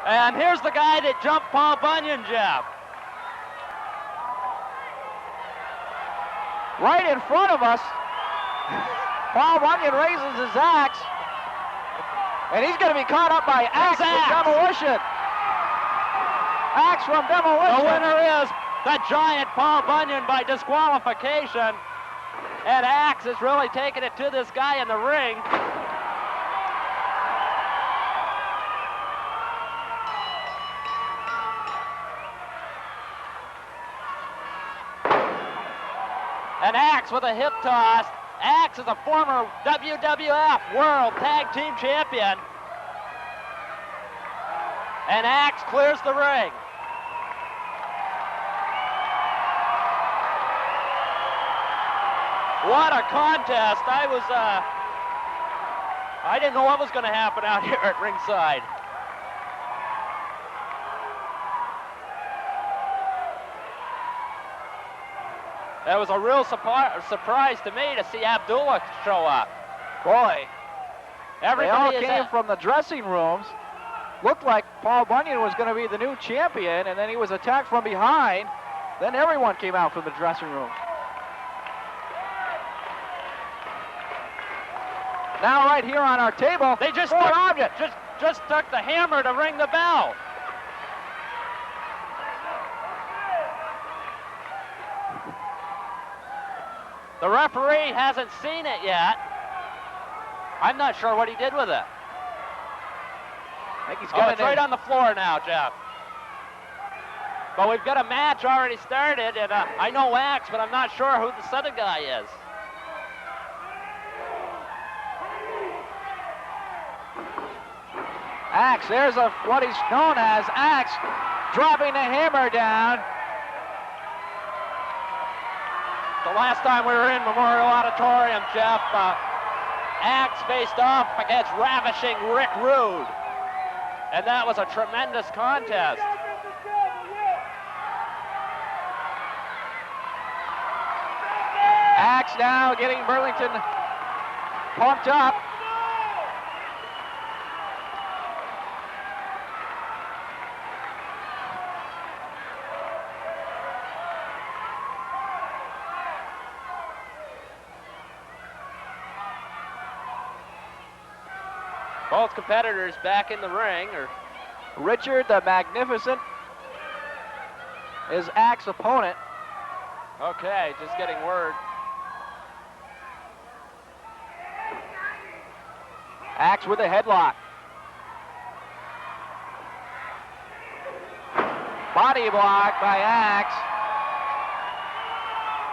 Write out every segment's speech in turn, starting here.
And here's the guy that jumped Paul Bunyan, Jeff. Right in front of us, Paul Bunyan raises his axe, and he's going to be caught up by Axe from Demolition. Axe from Demolition. The winner is the giant Paul Bunyan by disqualification. And Axe is really taking it to this guy in the ring. And Axe with a hip toss. Axe is a former WWF World Tag Team Champion. And Axe clears the ring. What a contest. I didn't know what was going to happen out here at ringside. That was a real surprise to me to see Abdullah show up. Boy, everybody they all came from the dressing rooms. Looked like Paul Bunyan was going to be the new champion, and then he was attacked from behind. Then everyone came out from the dressing room. Now right here on our table, they just took the hammer to ring the bell. The referee hasn't seen it yet. I'm not sure what he did with it. I think he's got it's right on the floor now, Jeff. But we've got a match already started, and I know Axe, but I'm not sure who this other guy is. Axe, there's what he's known as, Axe, dropping the hammer down. The last time we were in Memorial Auditorium, Jeff, Axe faced off against ravishing Rick Rude. And that was a tremendous contest. Axe now getting Burlington pumped up. Both competitors back in the ring. Richard the Magnificent is Axe's opponent. Okay, just getting word. Axe with a headlock. Body block by Axe.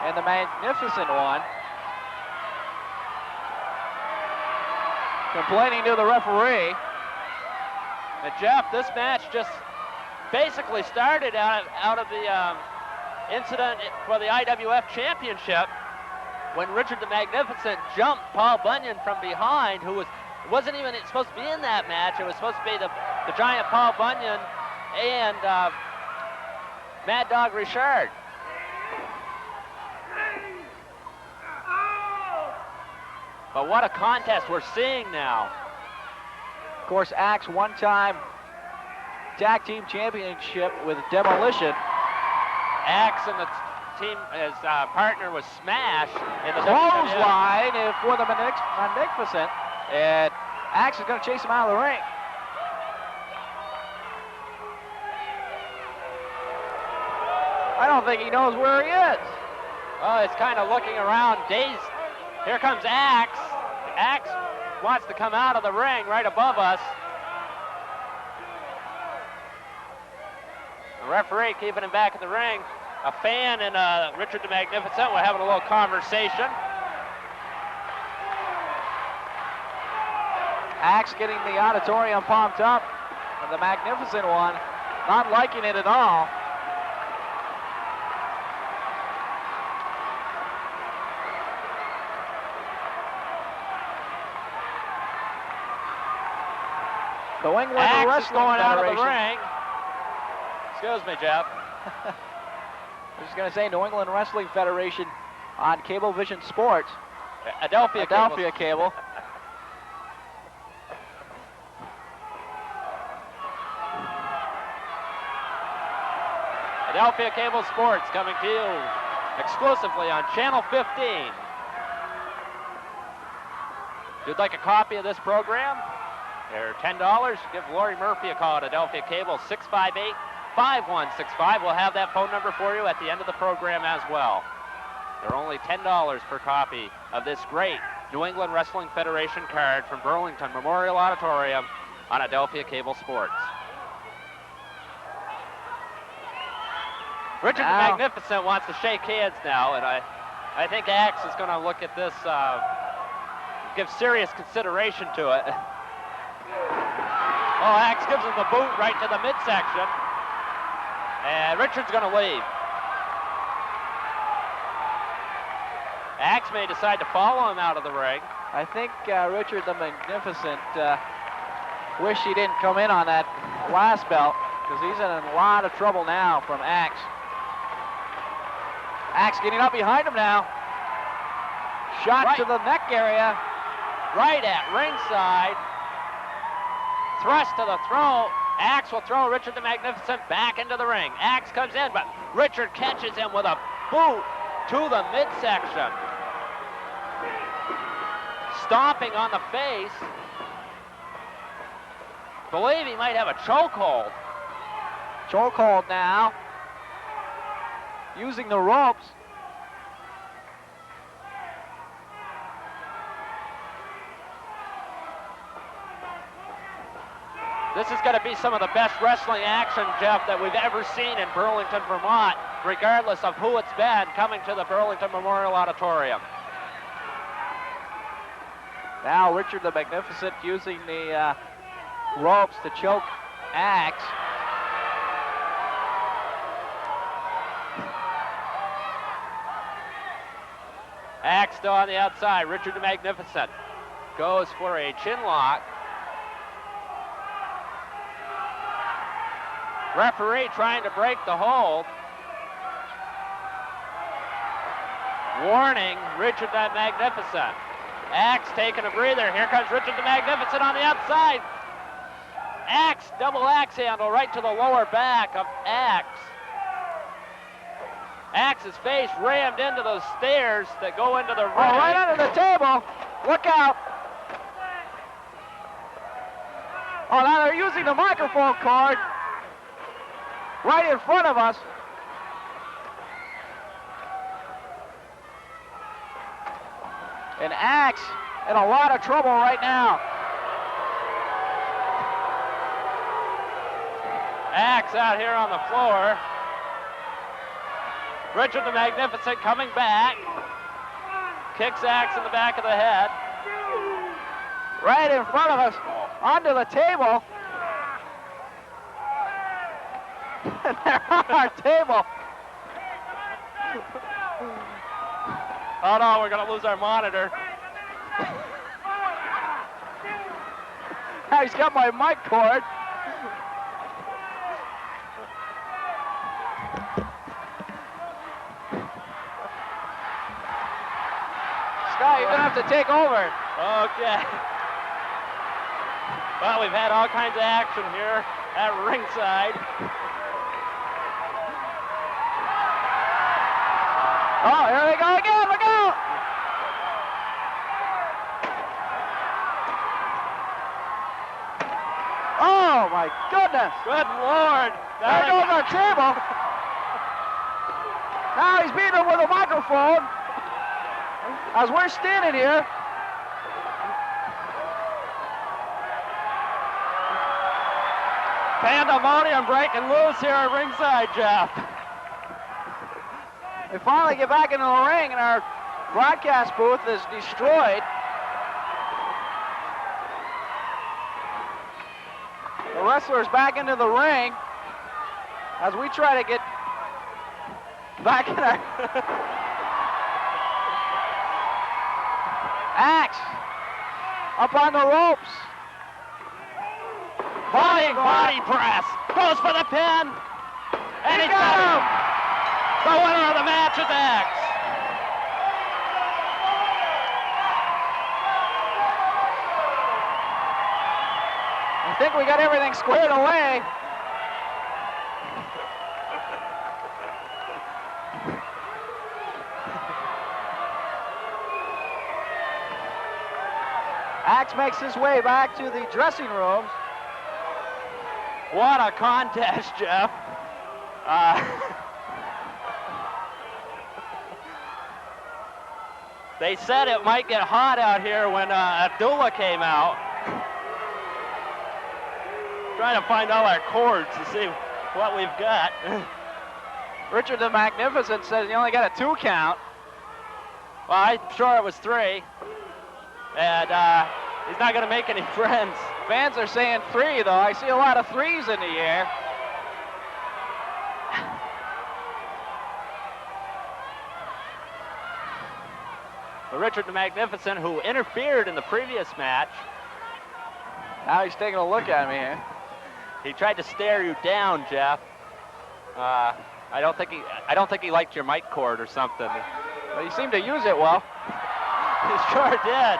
And the Magnificent one. Complaining to the referee. And Jeff, this match just basically started out of the incident for the IWF Championship when Richard the Magnificent jumped Paul Bunyan from behind, who wasn't even supposed to be in that match. It was supposed to be the giant Paul Bunyan and Mad Dog Richard. But what a contest we're seeing now. Of course, Axe one-time tag team championship with Demolition. Axe and the team, his partner was Smash in the clothesline for the Magnificent. And Axe is going to chase him out of the ring. I don't think he knows where he is. Oh, he's kind of looking around, dazed. Here comes Axe. Axe wants to come out of the ring right above us. The referee keeping him back in the ring. A fan and Richard the Magnificent were having a little conversation. Axe getting the auditorium pumped up. And the Magnificent one not liking it at all. The England Axe is going out of the Federation. ring. Excuse me, Jeff. I was just going to say, New England Wrestling Federation on Cablevision Sports. Adelphia Cable. Adelphia Cable Sports coming to you exclusively on Channel 15. If you'd like a copy of this program, they're $10. Give Lori Murphy a call at Adelphia Cable, 658-5165. We'll have that phone number for you at the end of the program as well. They're only $10 per copy of this great New England Wrestling Federation card from Burlington Memorial Auditorium on Adelphia Cable Sports. Richard the Magnificent wants to shake hands now, and I think Axe is going to look at this, give serious consideration to it. Oh, Axe gives him the boot right to the midsection, and Richard's going to leave. Axe may decide to follow him out of the ring. I think Richard the Magnificent wish he didn't come in on that last belt, because he's in a lot of trouble now from Axe. Axe getting up behind him now. Shot to the neck area. Right at ringside. Thrust to the throat. Axe will throw Richard the Magnificent back into the ring. Axe comes in, but Richard catches him with a boot to the midsection. Stomping on the face. Believe he might have a chokehold. Chokehold now. Using the ropes. This is going to be some of the best wrestling action, Jeff, that we've ever seen in Burlington, Vermont, regardless of who it's been coming to the Burlington Memorial Auditorium. Now Richard the Magnificent using the ropes to choke Axe. Axe still on the outside. Richard the Magnificent goes for a chin lock. Referee trying to break the hold. Warning Richard the Magnificent. Axe taking a breather. Here comes Richard the Magnificent on the outside. Axe, double axe handle right to the lower back of Axe. Axe's face rammed into those stairs that go into the ring. Oh, right under the table. Look out. Oh, now they're using the microphone cord right in front of us. And Axe in a lot of trouble right now. Axe out here on the floor. Richard the Magnificent coming back. Kicks Axe in the back of the head. Right in front of us, onto the table. And they're on our table. Oh no, we're gonna lose our monitor. Now he's got my mic cord. Scott, you're gonna have to take over. Okay. Well, we've had all kinds of action here at ringside. Oh, here they go again, look out! Oh my goodness! Good Lord! There goes our table. Now he's beating him with a microphone as we're standing here. Pandemonium breaking loose here at ringside, Jeff. We finally get back into the ring and our broadcast booth is destroyed. The wrestlers back into the ring as we try to get back in our... Axe up on the ropes. Body press. Goes for the pin. And he got him. The winner of the match is Axe. I think we got everything squared away. Axe makes his way back to the dressing rooms. What a contest, Jeff. They said it might get hot out here when Abdullah came out. Trying to find all our cords to see what we've got. Richard the Magnificent says he only got a 2 count. Well, I'm sure it was 3. And he's not going to make any friends. Fans are saying 3, though. I see a lot of 3s in the air. But Richard the Magnificent, who interfered in the previous match. Now he's taking a look at me here. He tried to stare you down, Jeff. I don't think he liked your mic cord or something. But he seemed to use it well. He sure did.